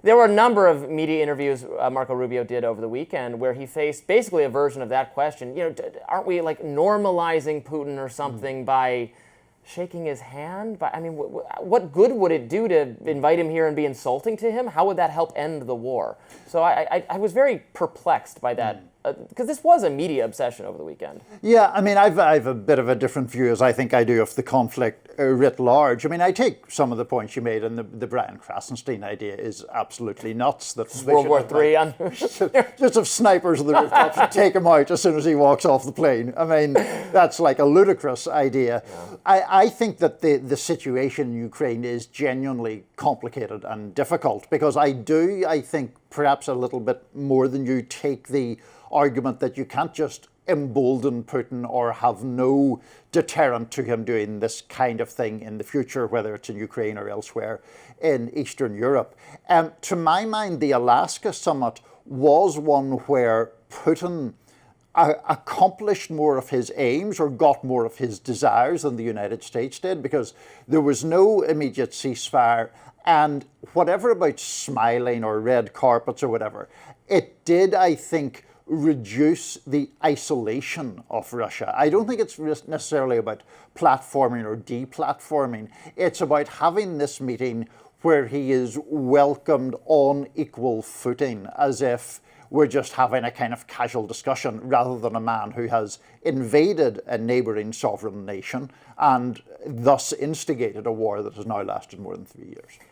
There were a number of media interviews Marco Rubio did over the weekend where he faced basically a version of that question. Aren't we like normalizing Putin or something by shaking his hand? But I mean, what good would it do to invite him here and be insulting to him? How would that help end the war? So I was very perplexed by that, because this was a media obsession over the weekend. Yeah, I mean, I've a bit of a different view, as I think I do, of the conflict writ large. I mean, I take some of the points you made, and the Brian Krasenstein idea is absolutely nuts. That World War III on just have snipers on the rooftops and take him out as soon as he walks off the plane. I mean, that's like a ludicrous idea. Yeah. I think that the situation in Ukraine is genuinely complicated and difficult, because I think perhaps a little bit more than you take the argument that you can't just embolden Putin or have no deterrent to him doing this kind of thing in the future, whether it's in Ukraine or elsewhere in Eastern Europe. To my mind, the Alaska summit was one where Putin accomplished more of his aims or got more of his desires than the United States did, because there was no immediate ceasefire, and whatever about smiling or red carpets or whatever, it did, I think, reduce the isolation of Russia. I don't think it's necessarily about platforming or deplatforming. It's about having this meeting where he is welcomed on equal footing, as if we're just having a kind of casual discussion, rather than a man who has invaded a neighbouring sovereign nation and thus instigated a war that has now lasted more than 3 years.